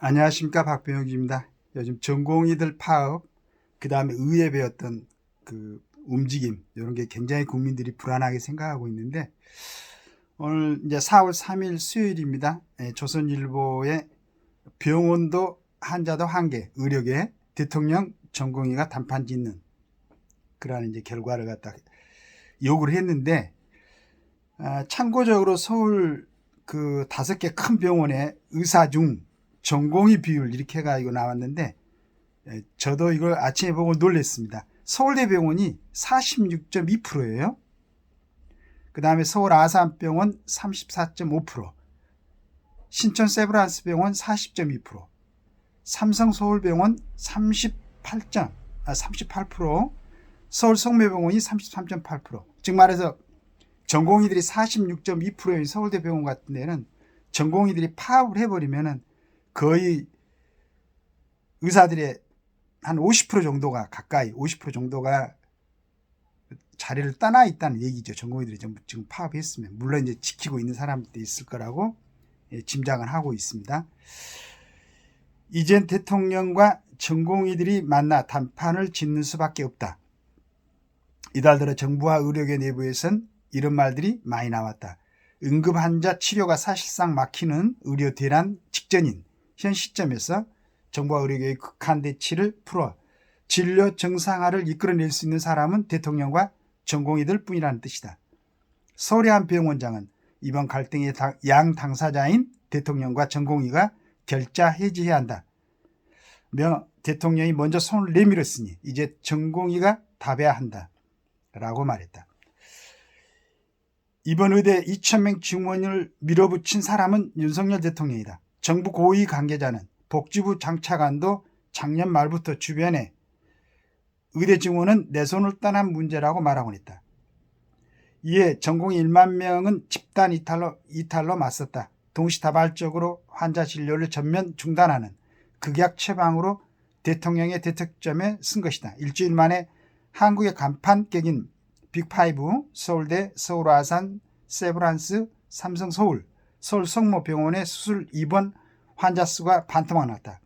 안녕하십니까, 박병욱입니다. 요즘 전공의들 파업, 그 다음에 의회 배웠던 그 움직임, 이런 게 굉장히 국민들이 불안하게 생각하고 있는데, 오늘 이제 4월 3일 수요일입니다. 조선일보에 병원도 환자도 한계, 의료계 대통령 전공의가 단판 짓는 그러한 이제 결과를 갖다 요구를 했는데, 참고적으로 서울 그 5개 큰 병원의 의사 중 전공의 비율 이렇게 해가지고 나왔는데, 저도 이걸 아침에 보고 놀랐습니다. 서울대병원이 46.2%예요. 그 다음에 서울 아산병원 34.5%, 신천 세브란스병원 40.2%, 삼성 서울병원 38%, 서울 성모병원이 33.8%. 즉 말해서 전공의들이 46.2%인 서울대병원 같은 데는 전공의들이 파업을 해버리면은 거의 의사들의 한 50% 정도가 가까이 50% 정도가 자리를 떠나 있다는 얘기죠. 전공의들이 전부 지금 파업했으면. 물론 이제 지키고 있는 사람들도 있을 거라고 짐작을 하고 있습니다. 이젠 대통령과 전공의들이 만나 단판을 짓는 수밖에 없다. 이달 들어 정부와 의료계 내부에선 이런 말들이 많이 나왔다. 응급 환자 치료가 사실상 막히는 의료 대란 직전인 현 시점에서 정부와 의료계의 극한 대치를 풀어 진료 정상화를 이끌어낼 수 있는 사람은 대통령과 전공의들 뿐이라는 뜻이다. 서울의 한 병원장은 이번 갈등의 양 당사자인 대통령과 전공의가 결자 해지해야 한다. 대통령이 먼저 손을 내밀었으니 이제 전공의가 답해야 한다. 라고 말했다. 이번 의대 2,000명 증원을 밀어붙인 사람은 윤석열 대통령이다. 정부 고위 관계자는 복지부 장차관도 작년 말부터 주변에 의대 증원은 내 손을 떠난 문제라고 말하곤 했다. 이에 전공의 1만 명은 집단 이탈로 맞섰다. 동시다발적으로 환자 진료를 전면 중단하는 극약 처방으로 대통령의 대특점에 쓴 것이다. 일주일 만에 한국의 간판 깨긴 빅5, 서울대, 서울아산, 세브란스, 삼성 서울, 서울 성모병원의 수술 입원 환자 수가 반토막 났다.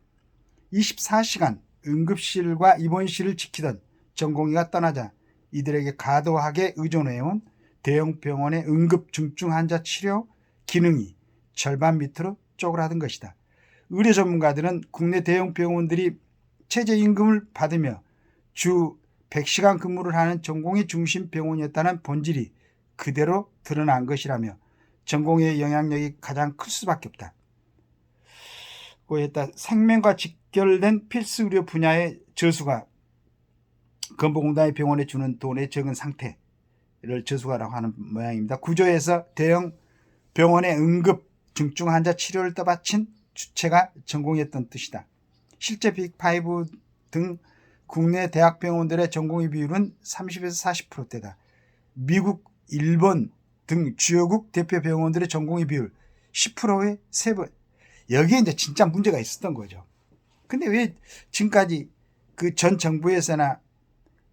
24시간 응급실과 입원실을 지키던 전공의가 떠나자 이들에게 과도하게 의존해온 대형 병원의 응급 중증 환자 치료 기능이 절반 밑으로 쪼그라든 것이다. 의료 전문가들은 국내 대형 병원들이 최저임금을 받으며 주 100시간 근무를 하는 전공의 중심 병원이었다는 본질이 그대로 드러난 것이라며 전공의 영향력이 가장 클 수밖에 없다. 고했다. 생명과 직결된 필수 의료 분야의 저수가 건보공단의 병원에 주는 돈의 적은 상태를 저수가라고 하는 모양입니다. 구조에서 대형 병원의 응급 중증 환자 치료를 떠받친 주체가 전공이었던 뜻이다. 실제 빅5 등 국내 대학병원들의 전공의 비율은 30에서 40%대다. 미국, 일본 등 주요국 대표 병원들의 전공의 비율 10%의 3배. 여기에 이제 진짜 문제가 있었던 거죠. 근데 왜 지금까지 그 전 정부에서나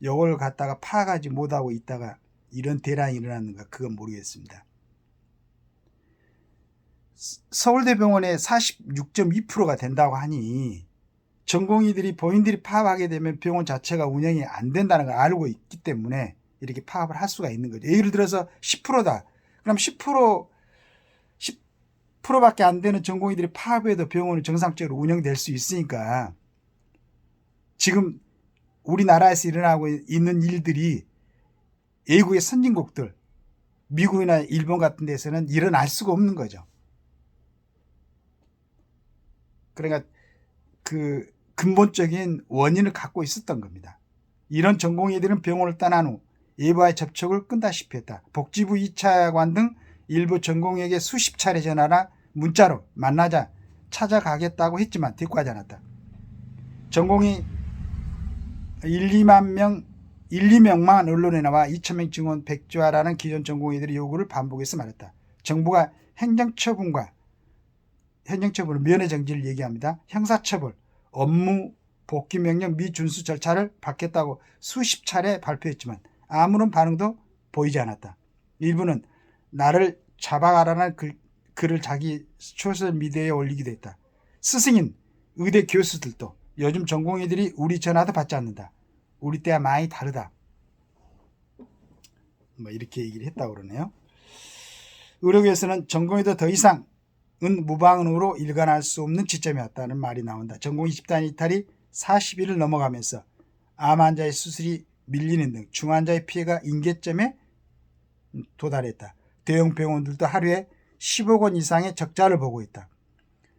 이걸 갖다가 파악하지 못하고 있다가 이런 대란이 일어났는가, 그건 모르겠습니다. 서울대병원의 46.2%가 된다고 하니 전공의들이 본인들이 파업하게 되면 병원 자체가 운영이 안 된다는 걸 알고 있기 때문에 이렇게 파업을 할 수가 있는 거죠. 예를 들어서 10%다. 그럼 10%밖에 안 되는 전공의들이 파업해도 병원이 정상적으로 운영될 수 있으니까 지금 우리나라에서 일어나고 있는 일들이 외국의 선진국들, 미국이나 일본 같은 데서는 일어날 수가 없는 거죠. 그러니까 그 근본적인 원인을 갖고 있었던 겁니다. 이런 전공의들은 병원을 떠난 후 외부와의 접촉을 끈다시피 했다. 복지부 2차관 등 일부 전공의에게 수십 차례 전화나 문자로 만나자 찾아가겠다고 했지만 대꾸하지 않았다. 전공의 2명만 언론에 나와 2,000명 증원 백지화라는 기존 전공의들의 요구를 반복해서 말했다. 정부가 행정처분을 면회정지를 얘기합니다. 형사처벌, 업무 복귀 명령 미준수 절차를 받겠다고 수십 차례 발표했지만 아무런 반응도 보이지 않았다. 일부는 나를 잡아가라는 글을 자기 소셜미디어에 올리기도 했다. 스승인 의대 교수들도 요즘 전공의들이 우리 전화도 받지 않는다. 우리 때와 많이 다르다. 뭐 이렇게 얘기를 했다고 그러네요. 의료계에서는 전공의도 더 이상은 무방으로 일관할 수 없는 지점이 왔다는 말이 나온다. 전공의 집단 이탈이 40일을 넘어가면서 암 환자의 수술이 밀리는 등 중환자의 피해가 임계점에 도달했다. 대형 병원들도 하루에 10억 원 이상의 적자를 보고 있다.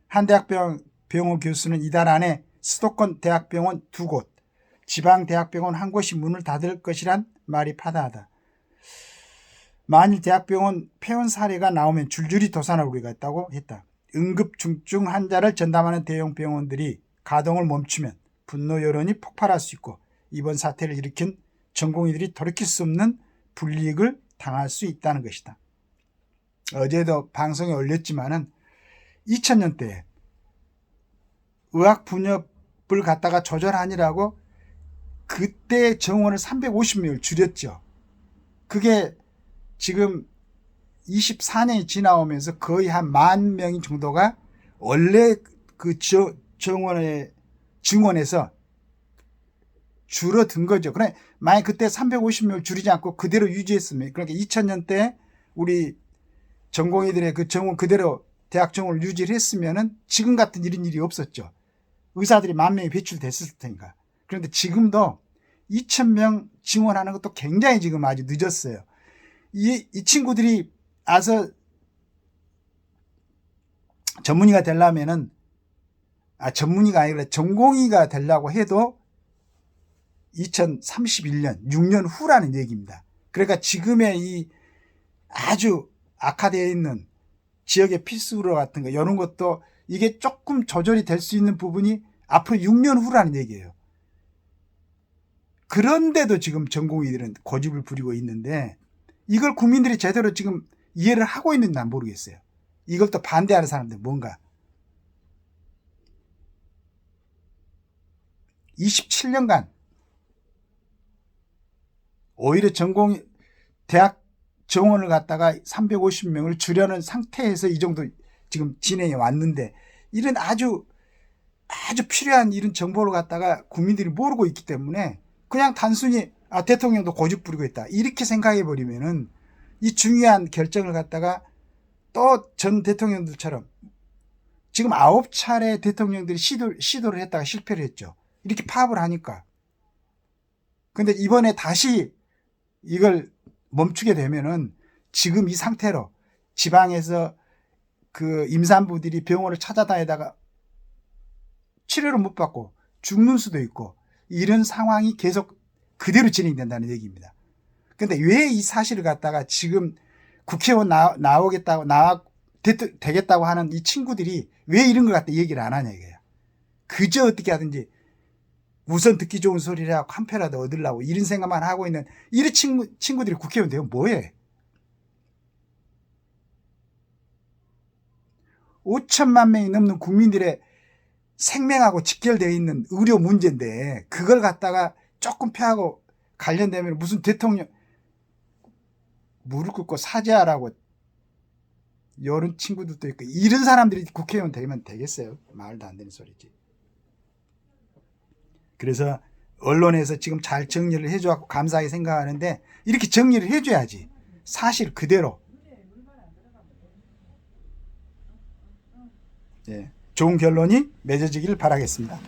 한 대학병원 교수는 이달 안에 수도권 대학병원 2곳, 지방 대학병원 1곳이 문을 닫을 것이란 말이 파다하다. 만일 대학병원 폐원 사례가 나오면 줄줄이 도산할 우려가 있다고 했다. 응급 중증 환자를 전담하는 대형 병원들이 가동을 멈추면 분노 여론이 폭발할 수 있고 이번 사태를 일으킨 전공의들이 돌이킬 수 없는 불이익을 당할 수 있다는 것이다. 어제도 방송에 올렸지만은 2000년대에 의학 분협을 갖다가 조절하니라고 그때 정원을 350명을 줄였죠. 그게 지금 24년이 지나오면서 거의 한 10,000명 정도가 원래 그 정원의 증원에서 줄어든 거죠. 그래 만약 그때 350명을 줄이지 않고 그대로 유지했으면, 그러니까 2000년대 우리 전공의들의 그 정원 그대로 대학 정원을 유지를 했으면은 지금 같은 이런 일이 없었죠. 의사들이 10,000명이 배출됐을 테니까. 그런데 지금도 2,000명 증원하는 것도 굉장히 지금 아주 늦었어요. 이 친구들이 와서 전문의가 되려면은, 전문의가 아니라 전공의가 되려고 해도 2031년, 6년 후라는 얘기입니다. 그러니까 지금의 이 아주 악화되어 있는 지역의 필수로 같은 거, 이런 것도 이게 조금 조절이 될 수 있는 부분이 앞으로 6년 후라는 얘기예요. 그런데도 지금 전공의들은 고집을 부리고 있는데 이걸 국민들이 제대로 지금 이해를 하고 있는지 난 모르겠어요. 이걸 또 반대하는 사람들 뭔가. 27년간 오히려 대학 정원을 갖다가 350명을 줄여놓은 상태에서 이 정도 지금 진행해 왔는데, 이런 아주 필요한 이런 정보를 갖다가 국민들이 모르고 있기 때문에 그냥 단순히 대통령도 고집 부리고 있다 이렇게 생각해 버리면은 이 중요한 결정을 갖다가 또 전 대통령들처럼 지금 9차례 대통령들이 시도를 했다가 실패를 했죠. 이렇게 파업을 하니까. 근데 이번에 다시 이걸 멈추게 되면은 지금 이 상태로 지방에서 그 임산부들이 병원을 찾아다니다가 치료를 못 받고 죽는 수도 있고 이런 상황이 계속 그대로 진행된다는 얘기입니다. 근데 왜 이 사실을 갖다가 지금 국회의원 되겠다고 하는 이 친구들이 왜 이런 걸 갖다 얘기를 안 하냐 이거야. 그저 어떻게 하든지 우선 듣기 좋은 소리를 하고 한 표라도 얻으려고 이런 생각만 하고 있는 이런 친구들이 국회의원 되면 뭐해? 5천만 명이 넘는 국민들의 생명하고 직결되어 있는 의료 문제인데 그걸 갖다가 조금 펴하고 관련되면 무슨 대통령 무릎 꿇고 사죄하라고 이런 친구들도 있고, 이런 사람들이 국회의원 되면 되겠어요? 말도 안 되는 소리지. 그래서 언론에서 지금 잘 정리를 해줘갖고 감사하게 생각하는데 이렇게 정리를 해줘야지 사실 그대로 좋은 결론이 맺어지기를 바라겠습니다.